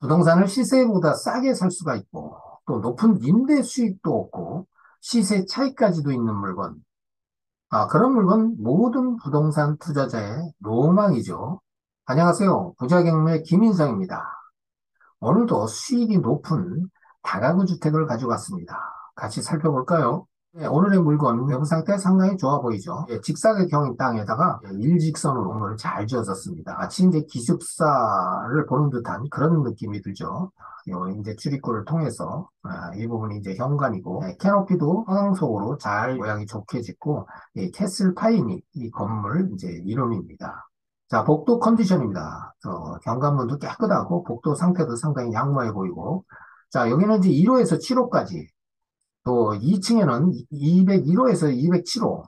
부동산을 시세보다 싸게 살 수가 있고, 또 높은 임대 수익도 없고, 시세 차이까지도 있는 물건. 그런 물건 모든 부동산 투자자의 로망이죠. 안녕하세요. 부자경매 김인성입니다. 오늘도 수익이 높은 다가구 주택을 가지고 왔습니다. 같이 살펴볼까요? 네, 오늘의 물건 외부 상태 상당히 좋아 보이죠? 직사각형인 땅에다가 일직선으로 건물을 잘 지어졌습니다. 마치 이제 기숙사를 보는 듯한 그런 느낌이 들죠. 요 이제 출입구를 통해서 이 부분이 이제 현관이고, 캐노피도 형광색으로 잘 모양이 좋게 짓고, 캐슬 파인이 이 건물 이제 이름입니다. 자, 복도 컨디션입니다. 현관문도 깨끗하고 복도 상태도 상당히 양호해 보이고, 자, 여기는 이제 1호에서 7호까지, 또 2층에는 201호에서 207호,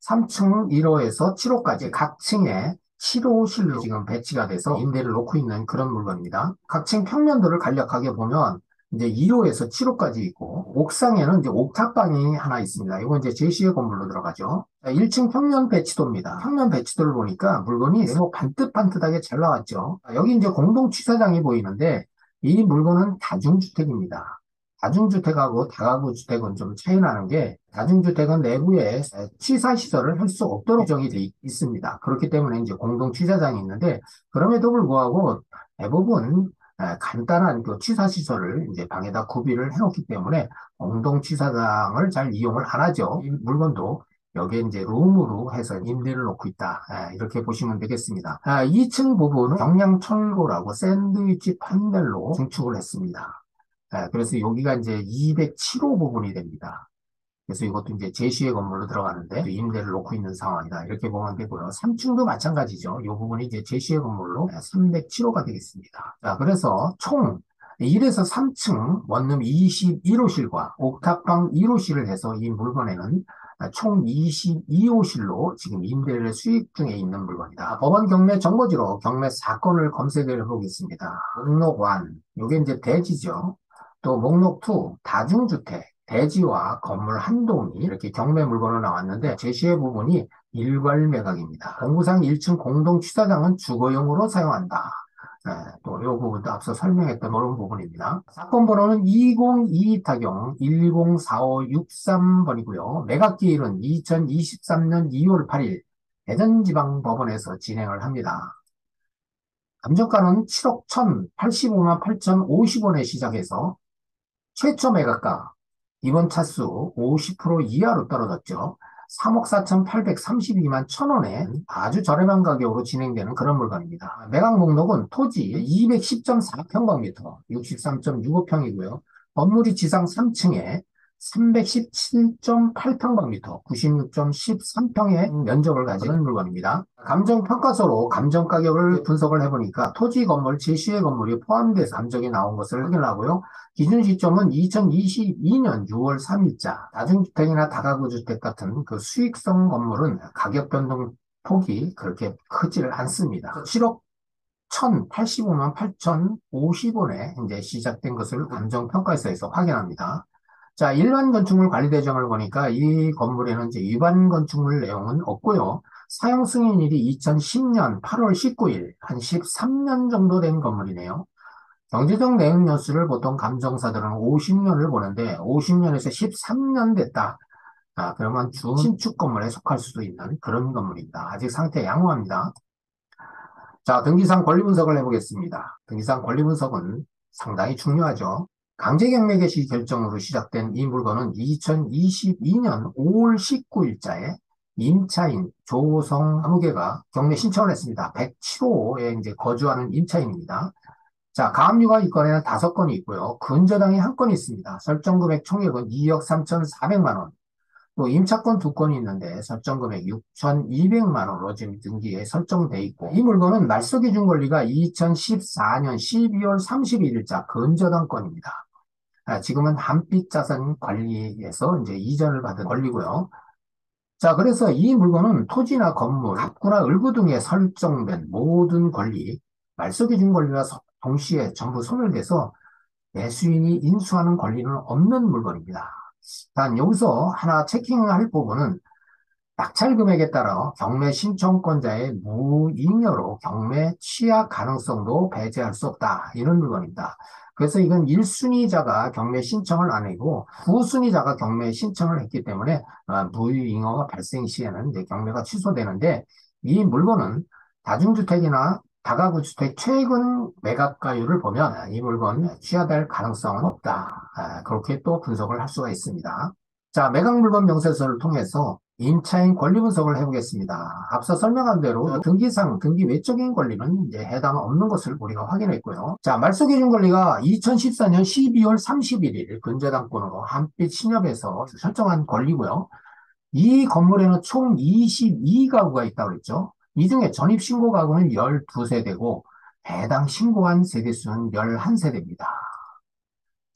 3층 1호에서 7호까지 각 층에 7호실로 지금 배치가 돼서 임대를 놓고 있는 그런 물건입니다. 각 층 평면도를 간략하게 보면 이제 2호에서 7호까지 있고, 옥상에는 이제 옥탑방이 하나 있습니다. 이건 이제 제시의 건물로 들어가죠. 1층 평면 배치도입니다. 평면 배치도를 보니까 물건이 너무 반듯반듯하게 잘 나왔죠. 여기 이제 공동 취사장이 보이는데, 이 물건은 다중주택입니다. 다중주택하고 다가구 주택은 좀 차이 나는 게, 다중주택은 내부에 취사시설을 할 수 없도록 규정이 되어 있습니다. 그렇기 때문에 이제 공동 취사장이 있는데, 그럼에도 불구하고 대부분 간단한 그 취사시설을 이제 방에다 구비를 해놓기 때문에 공동 취사장을 잘 이용을 안 하죠. 이 물건도 여기에 이제 룸으로 해서 임대를 놓고 있다. 이렇게 보시면 되겠습니다. 2층 부분은 경량 철골하고 샌드위치 판넬로 증축을 했습니다. 그래서 여기가 이제 207호 부분이 됩니다. 그래서 이것도 이제 제시의 건물로 들어가는데 임대를 놓고 있는 상황이다. 이렇게 보면 되고요. 3층도 마찬가지죠. 이 부분이 이제 제시의 건물로 307호가 되겠습니다. 자, 그래서 총 1에서 3층 원룸 21호실과 옥탑방 1호실을 해서 이 물건에는 총 22호실로 지금 임대를 수익 중에 있는 물건이다. 법원 경매 정보지로 경매 사건을 검색을 해보겠습니다. 목록 1, 이게 이제 대지죠. 또 목록 2, 다중주택. 대지와 건물 한 동이 이렇게 경매 물건으로 나왔는데 제시의 부분이 일괄 매각입니다. 공구상 1층 공동 취사장은 주거용으로 사용한다. 또 이 부분도 앞서 설명했던 그런 부분입니다. 사건 번호는 2022타경 104563번이고요. 매각 기일은 2023년 2월 8일 대전지방법원에서 진행을 합니다. 감정가는 7억 1,085만 8,050원에 시작해서 최초 매각가 이번 차수 50% 이하로 떨어졌죠. 3억 4,832만 1,000원에 아주 저렴한 가격으로 진행되는 그런 물건입니다. 매각 목록은 토지 210.4평방미터, 63.65평이고요. 건물이 지상 3층에 317.8평방미터, 96.13평의 면적을 가진 물건입니다. 감정평가서로 감정가격을 분석을 해보니까 토지 건물 제시의 건물이 포함돼서 감정이 나온 것을 확인하고요. 기준 시점은 2022년 6월 3일자. 다중주택이나 다가구 주택 같은 그 수익성 건물은 가격 변동 폭이 그렇게 크지를 않습니다. 7억 1,085만 8,050원에 이제 시작된 것을 감정평가서에서 확인합니다. 자, 일반 건축물 관리대장을 보니까 이 건물에는 이제 위반 건축물 내용은 없고요. 사용 승인일이 2010년 8월 19일, 한 13년 정도 된 건물이네요. 경제적 내용 연수를 보통 감정사들은 50년을 보는데 50년에서 13년 됐다. 그러면 중신축 건물에 속할 수도 있는 그런 건물입니다. 아직 상태 양호합니다. 자, 등기상 권리 분석을 해보겠습니다. 등기상 권리 분석은 상당히 중요하죠. 강제경매 개시 결정으로 시작된 이 물건은 2022년 5월 19일자에 임차인 조성 사무개가 경매 신청을 했습니다. 107호에 이제 거주하는 임차인입니다. 자, 가압류가 이 건에는 5건이 있고요. 근저당이 1건이 있습니다. 설정금액 총액은 2억 3,400만 원. 또 임차권 2건이 있는데 설정금액 6,200만 원으로 지금 등기에 설정돼 있고, 이 물건은 말소기준 권리가 2014년 12월 31일자 근저당 건입니다. 지금은 한빛자산관리에서 이제 이전을 받은 권리고요. 자, 그래서 이 물건은 토지나 건물, 갑구나 을구 등에 설정된 모든 권리, 말소기준 권리와 동시에 전부 소멸돼서 매수인이 인수하는 권리는 없는 물건입니다. 단 여기서 하나 체킹할 부분은 낙찰 금액에 따라 경매 신청권자의 무잉여로 경매 취하 가능성도 배제할 수 없다. 이런 물건입니다. 그래서 이건 1순위자가 경매 신청을 안 하고 9순위자가 경매 신청을 했기 때문에 무잉여가 발생 시에는 이제 경매가 취소되는데 이 물건은 다중주택이나 다가구 주택 최근 매각가율을 보면 이 물건 취하될 가능성은 없다. 그렇게 또 분석을 할 수가 있습니다. 자, 매각 물건 명세서를 통해서 임차인 권리 분석을 해보겠습니다. 앞서 설명한 대로 등기상, 등기 외적인 권리는 이제 해당 없는 것을 우리가 확인했고요. 자, 말소기준 권리가 2014년 12월 31일 근저당권으로 한빛 신협에서 설정한 권리고요. 이 건물에는 총 22가구가 있다고 그랬죠. 이 중에 전입신고 가구는 12세대고 해당 신고한 세대수는 11세대입니다.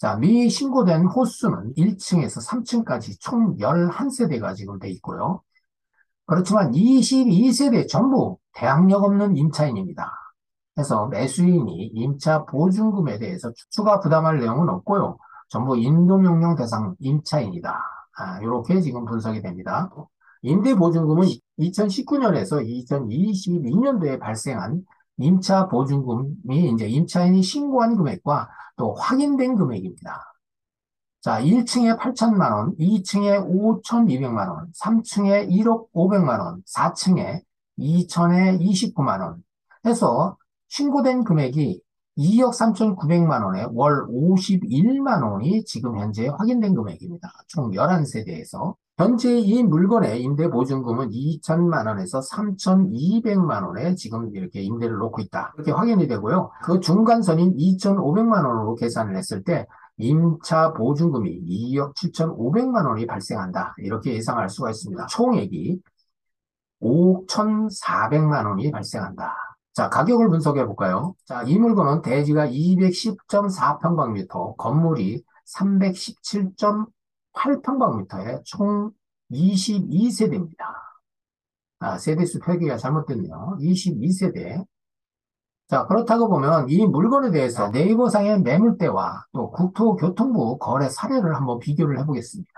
자, 미 신고된 호수는 1층에서 3층까지 총 11세대가 지금 돼 있고요. 그렇지만 22세대 전부 대항력 없는 임차인입니다. 그래서 매수인이 임차 보증금에 대해서 추가 부담할 내용은 없고요. 전부 인도명령 대상 임차인이다. 이렇게 지금 분석이 됩니다. 임대보증금은 2019년에서 2022년도에 발생한 임차 보증금이 이제 임차인이 신고한 금액과 또 확인된 금액입니다. 자, 1층에 8천만 원, 2층에 5,200만 원, 3층에 1억 500만 원, 4층에 2천에 29만 원 해서 신고된 금액이 2억 3,900만 원에 월 51만 원이 지금 현재 확인된 금액입니다. 총 11세대에서. 현재 이 물건의 임대보증금은 2천만 원에서 3,200만 원에 지금 이렇게 임대를 놓고 있다. 이렇게 확인이 되고요. 그 중간선인 2,500만 원으로 계산을 했을 때 임차 보증금이 2억 7,500만 원이 발생한다. 이렇게 예상할 수가 있습니다. 총액이 5억 1,400만 원이 발생한다. 자, 가격을 분석해 볼까요? 자, 이 물건은 대지가 210.4평방미터, 건물이 317.8평방미터에 총 22세대입니다. 세대수 표기가 잘못됐네요. 22세대. 자, 그렇다고 보면 이 물건에 대해서 네이버상의 매물대와 또 국토교통부 거래 사례를 한번 비교를 해보겠습니다.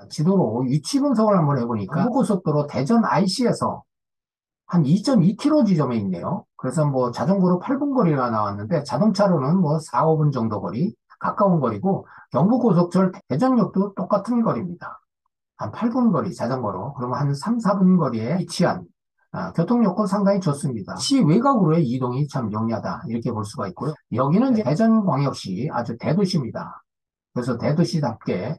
지도로 위치 분석을 한번 해보니까 경부고속도로 대전 IC에서 한 2.2km 지점에 있네요. 그래서 뭐 자전거로 8분 거리가 나왔는데 자동차로는 뭐 4, 5분 정도 거리, 가까운 거리고 경부고속철 대전역도 똑같은 거리입니다. 한 8분 거리 자전거로 그러면 한 3, 4분 거리에 위치한 교통 여건 상당히 좋습니다. 시 외곽으로의 이동이 참 용이하다 이렇게 볼 수가 있고요. 여기는 이제 대전광역시 아주 대도시입니다. 그래서 대도시답게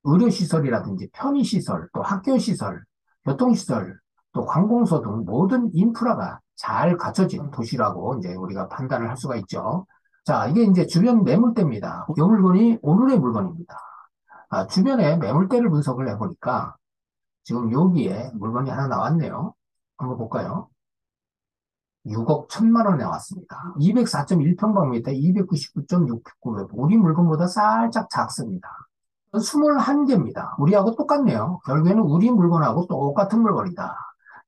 의료시설이라든지 편의시설, 또 학교시설, 교통시설, 또 관공서 등 모든 인프라가 잘 갖춰진 도시라고 이제 우리가 판단을 할 수가 있죠. 자, 이게 이제 주변 매물대입니다. 이 물건이 오늘의 물건입니다. 주변에 매물대를 분석을 해보니까 지금 여기에 물건이 하나 나왔네요. 한번 볼까요? 6억 1천만 원에 나왔습니다. 204.1평방미터, 299.699. 우리 물건보다 살짝 작습니다. 21개입니다. 우리하고 똑같네요. 결국에는 우리 물건하고 똑같은 물건이다.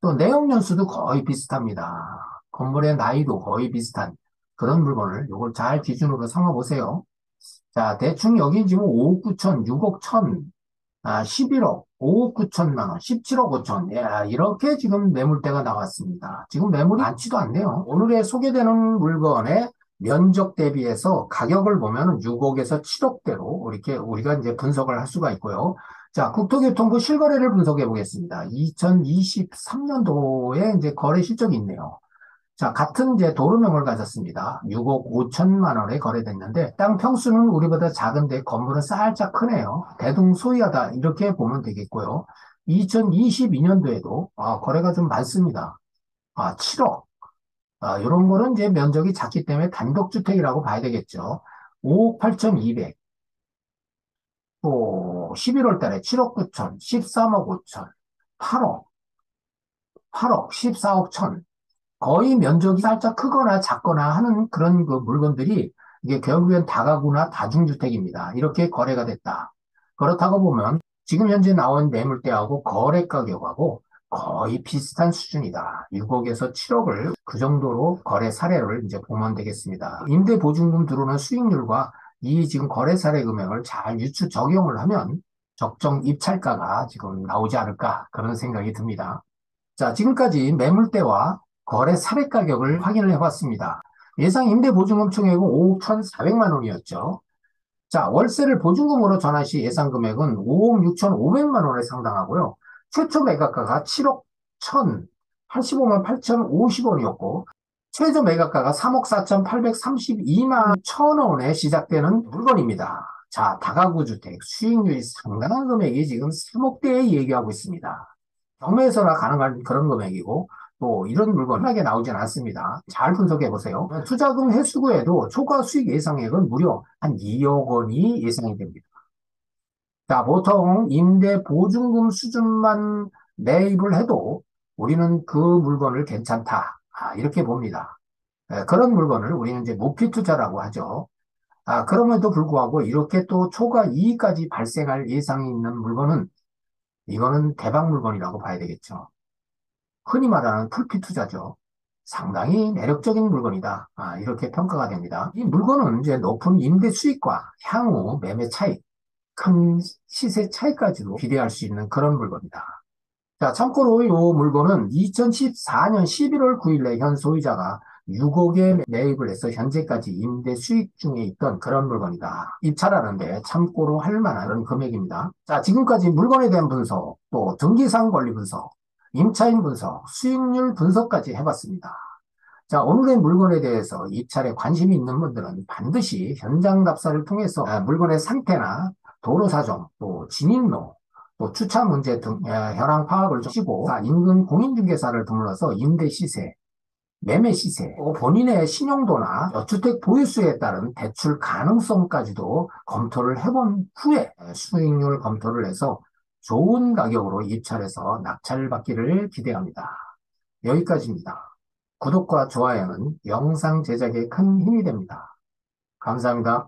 또 내역 연수도 거의 비슷합니다. 건물의 나이도 거의 비슷한 그런 물건을 이걸 잘 기준으로 삼아 보세요. 자, 대충 여기 지금 5억 9천, 6억 1천, 11억, 5억 9천만 원, 17억 5천. 이렇게 지금 매물대가 나왔습니다. 지금 매물이 많지도 않네요. 오늘의 소개되는 물건의 면적 대비해서 가격을 보면 6억에서 7억대로 이렇게 우리가 이제 분석을 할 수가 있고요. 자, 국토교통부 실거래를 분석해 보겠습니다. 2023년도에 이제 거래 실적이 있네요. 자, 같은 이제 도로명을 가졌습니다. 6억 5천만 원에 거래됐는데 땅 평수는 우리보다 작은데 건물은 살짝 크네요. 대등소이하다 이렇게 보면 되겠고요. 2022년도에도 거래가 좀 많습니다. 7억. 이런 거는 이제 면적이 작기 때문에 단독주택이라고 봐야 되겠죠. 5억 8,200. 또 11월 달에 7억 9천, 13억 5천, 8억, 14억 천. 거의 면적이 살짝 크거나 작거나 하는 그런 그 물건들이 이게 결국엔 다가구나 다중주택입니다. 이렇게 거래가 됐다. 그렇다고 보면 지금 현재 나온 매물대하고 거래 가격하고 거의 비슷한 수준이다. 6억에서 7억을 그 정도로 거래 사례를 이제 보면 되겠습니다. 임대보증금 들어오는 수익률과 이 지금 거래 사례 금액을 잘 유추 적용을 하면 적정 입찰가가 지금 나오지 않을까 그런 생각이 듭니다. 자, 지금까지 매물대와 거래 사례 가격을 확인을 해봤습니다. 예상 임대보증금 총액은 5억 1,400만 원이었죠. 자, 월세를 보증금으로 전환 시 예상 금액은 5억 6,500만 원에 상당하고요. 최초 매각가가 7억 1,085만 8,050원이었고, 최저 매각가가 3억 4,832만 1,000원에 시작되는 물건입니다. 자, 다가구 주택 수익률이 상당한 금액이 지금 3억대에 얘기하고 있습니다. 경매에서나 가능한 그런 금액이고, 또 이런 물건 흔하게 나오진 않습니다. 잘 분석해 보세요. 투자금 회수구에도 초과 수익 예상액은 무려 한 2억 원이 예상이 됩니다. 자, 보통 임대 보증금 수준만 매입을 해도 우리는 그 물건을 괜찮다. 이렇게 봅니다. 그런 물건을 우리는 이제 모피 투자라고 하죠. 그럼에도 불구하고 이렇게 또 초과 이익까지 발생할 예상이 있는 물건은 이거는 대박 물건이라고 봐야 되겠죠. 흔히 말하는 풀피 투자죠. 상당히 매력적인 물건이다. 이렇게 평가가 됩니다. 이 물건은 이제 높은 임대 수익과 향후 매매 차익, 큰 시세 차이까지도 기대할 수 있는 그런 물건이다. 자, 참고로 이 물건은 2014년 11월 9일에 현 소유자가 6억에 매입을 해서 현재까지 임대 수익 중에 있던 그런 물건이다. 입찰하는데 참고로 할 만한 그런 금액입니다. 자, 지금까지 물건에 대한 분석, 또 등기상 권리 분석, 임차인 분석, 수익률 분석까지 해봤습니다. 자, 오늘의 물건에 대해서 입찰에 관심이 있는 분들은 반드시 현장 답사를 통해서 물건의 상태나 도로 사정, 또 진입로, 또 주차 문제 등 현황 파악을 하시고 인근 공인중개사를 드물러서 임대 시세, 매매 시세, 또 본인의 신용도나 주택 보유수에 따른 대출 가능성까지도 검토를 해본 후에 수익률 검토를 해서 좋은 가격으로 입찰해서 낙찰받기를 기대합니다. 여기까지입니다. 구독과 좋아요는 영상 제작에 큰 힘이 됩니다. 감사합니다.